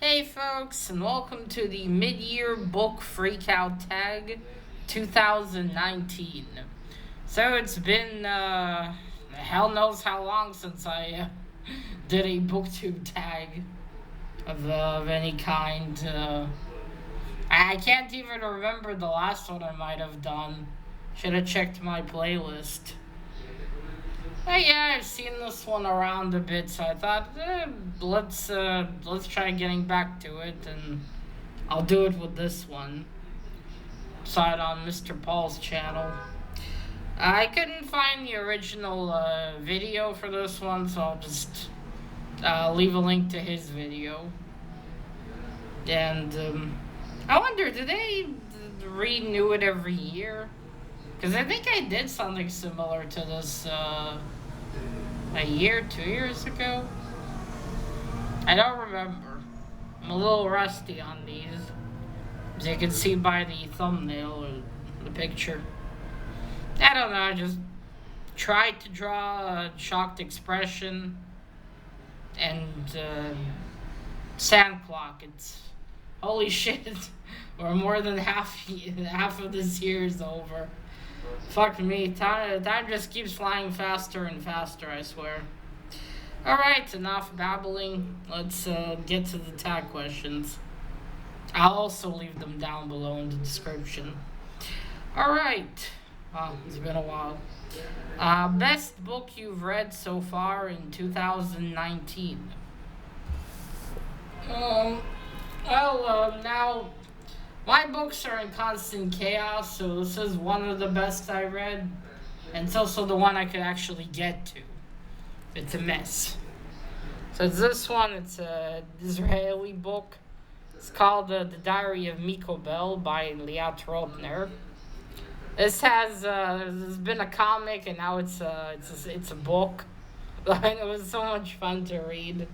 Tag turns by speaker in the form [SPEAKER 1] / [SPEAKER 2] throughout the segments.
[SPEAKER 1] Hey folks, and welcome to the mid-year book freakout tag 2019. So it's been hell knows how long since I did a booktube tag of any kind. I can't even remember the last one I might have done. Should have checked my playlist. But yeah, I've seen this one around a bit, so I thought let's try getting back to it, and I'll do it with this one. Saw it on Mr. Paul's channel. I couldn't find the original video for this one, so I'll just leave a link to his video. And I wonder, do they renew it every year? Because I think I did something similar to this a year, 2 years ago. I don't remember. I'm a little rusty on these, as you can see by the thumbnail or the picture. I don't know, I just tried to draw a shocked expression and sand clock. It's holy shit. We're more than half of this year is over. Fuck me, time just keeps flying faster and faster, I swear. Alright, enough babbling. Let's get to the tag questions. I'll also leave them down below in the description. Alright. Wow, it's been a while. Best book you've read so far in 2019? Now, my books are in constant chaos, so this is one of the best I read, and it's also the one I could actually get to. It's a mess. So it's this one. It's an Israeli book. It's called The Diary of Miko Bell by Liat Rotner. This has there's been a comic, and now it's a book. It was so much fun to read.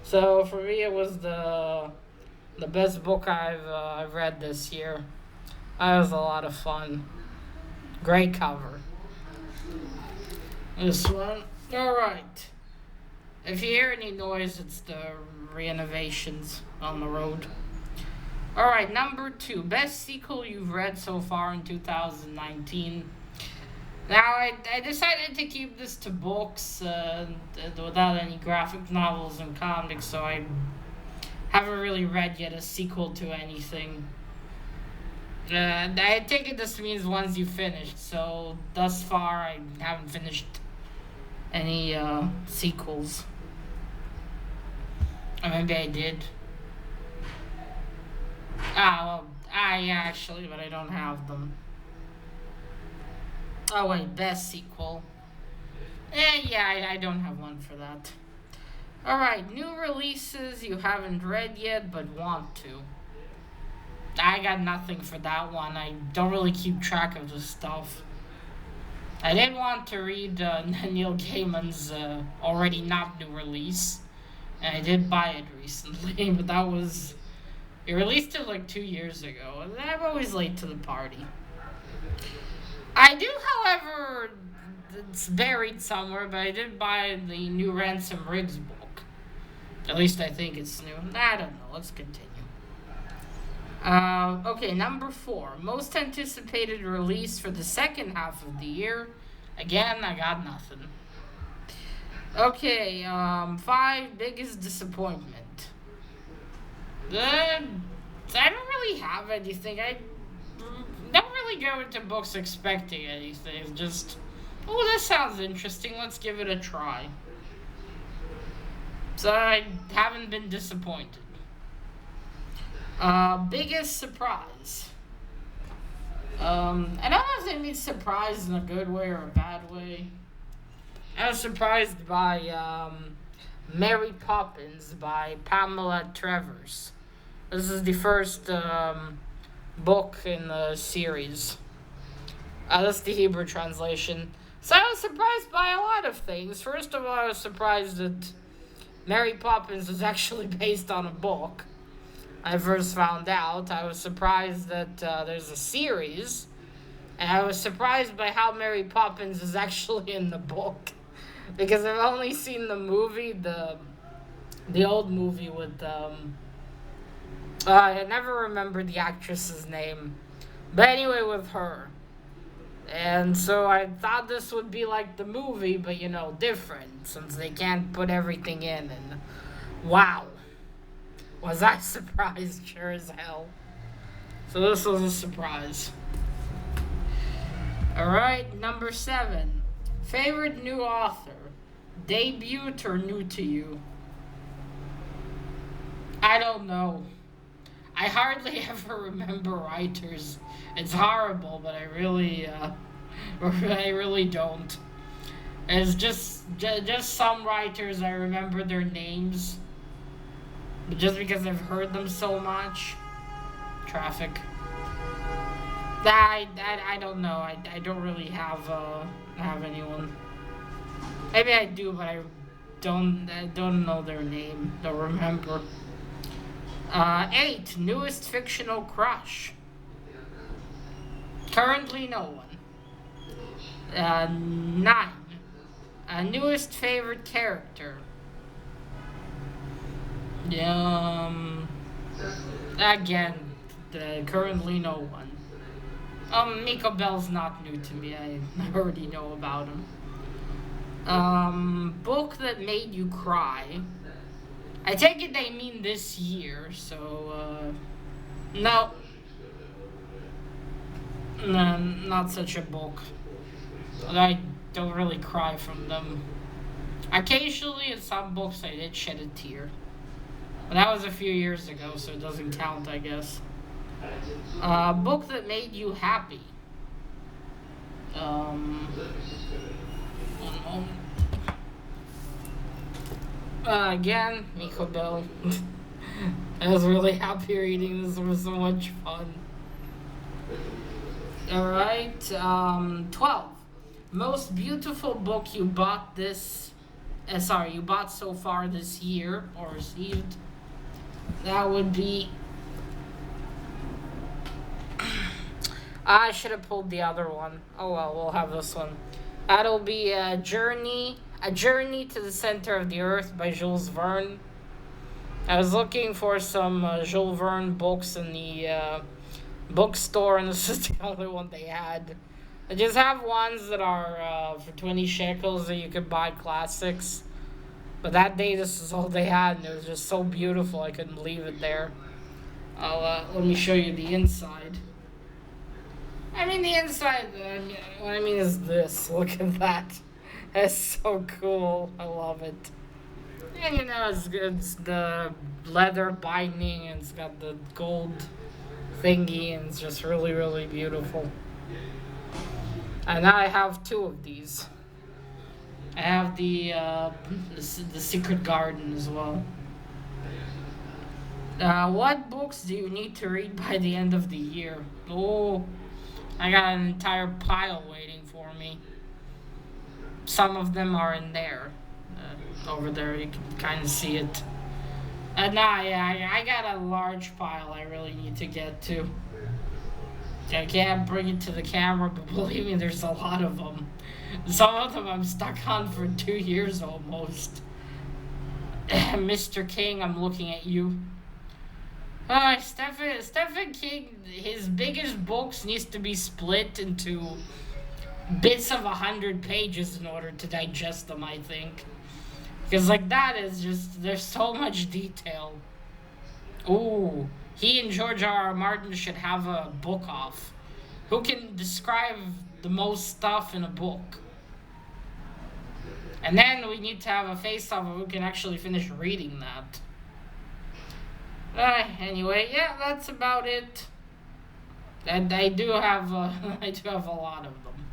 [SPEAKER 1] So for me, it was the best book I've read this year. That was a lot of fun. Great cover. This one. Alright. If you hear any noise, it's the renovations on the road. Alright, number 2. Best sequel you've read so far in 2019. Now, I decided to keep this to books without any graphic novels and comics, so I haven't really read yet a sequel to anything. I take it this means ones you finished, so thus far I haven't finished any sequels. Or maybe I did. Yeah, actually, but I don't have them. Oh wait, best sequel. Yeah, I don't have one for that. Alright, new releases you haven't read yet but want to. I got nothing for that one. I don't really keep track of this stuff. I did want to read Neil Gaiman's already not new release. And I did buy it recently, but that was... He released it like 2 years ago, and I'm always late to the party. I do, however, it's buried somewhere, but I did buy the new Ransom Riggs book. At least I think it's new. I don't know. Let's continue. Okay, number 4. Most anticipated release for the second half of the year. Again, I got nothing. Okay, 5. Biggest disappointment. I don't really have anything. I don't really go into books expecting anything. It's just, oh, this sounds interesting. Let's give it a try. So I haven't been disappointed. Biggest surprise. I don't know if they mean surprise in a good way or a bad way. I was surprised by Mary Poppins by Pamela Travers. This is the first book in the series. That's the Hebrew translation. So I was surprised by a lot of things. First of all, I was surprised that Mary Poppins was actually based on a book. I first found out. I was surprised that there's a series. And I was surprised by how Mary Poppins is actually in the book. Because I've only seen the movie, the old movie with I never remember the actress's name. But anyway, with her. And so I thought this would be like the movie, but different since they can't put everything in. And wow, was I surprised, sure as hell. So this was a surprise. Alright, number 7. Favorite new author? Debut or new to you? I don't know. I hardly ever remember writers. It's horrible, but I really don't. It's just some writers I remember their names, but just because I've heard them so much. Traffic. I don't know. I don't really have anyone. Maybe I do, but I don't know their name. Don't remember. 8. Newest fictional crush. Currently no one. 9. Newest favorite character. Again, currently no one. Miko Bell's not new to me. I already know about him. Book that made you cry. I take it they mean this year, so, no. No, not such a book. I don't really cry from them. Occasionally, in some books, I did shed a tear. But that was a few years ago, so it doesn't count, I guess. Book that made you happy. One moment. Again, Miko Bell. I was really happy reading this. It was so much fun. Alright, 12. Most beautiful book you bought you bought so far this year or received. That would be... I should have pulled the other one. Oh well, we'll have this one. That'll be A Journey to the Center of the Earth by Jules Verne. I was looking for some Jules Verne books in the bookstore, and this is the only one they had. They just have ones that are for 20 shekels that you could buy classics. But that day, this is all they had, and it was just so beautiful, I couldn't leave it there. Let me show you the inside. I mean, the inside, what I mean is this. Look at that. That's so cool. I love it. And it's the leather binding, and it's got the gold thingy, and it's just really, really beautiful. And now I have 2 of these. I have the Secret Garden as well. What books do you need to read by the end of the year? Oh, I got an entire pile waiting for me. Some of them are in there. Over there, you can kind of see it. I got a large pile I really need to get to. I can't bring it to the camera, but believe me, there's a lot of them. Some of them I'm stuck on for 2 years almost. Mr. King, I'm looking at you. Stephen King, his biggest books needs to be split into bits of 100 pages in order to digest them, I think. Because that is just, there's so much detail. Ooh, he and George R. R. Martin should have a book off. Who can describe the most stuff in a book? And then we need to have a face-off of who can actually finish reading that. Anyway, yeah, that's about it. And I do have I do have a lot of them.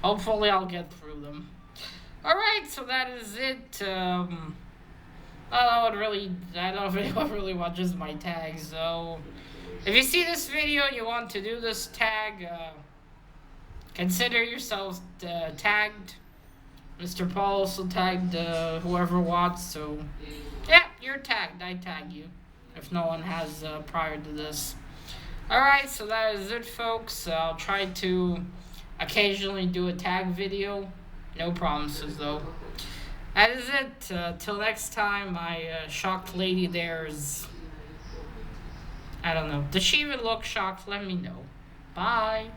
[SPEAKER 1] Hopefully I'll get through them. Alright, so that is it. I don't know if anyone really watches my tags, so if you see this video and you want to do this tag, consider yourselves tagged. Mr. Paul also tagged whoever wants, so yeah, you're tagged. I tag you if no one has prior to this. Alright, so that is it, folks. I'll try to occasionally do a tag video. No promises, though. That is it. Till next time, my shocked lady there is I don't know. Does she even look shocked? Let me know. Bye.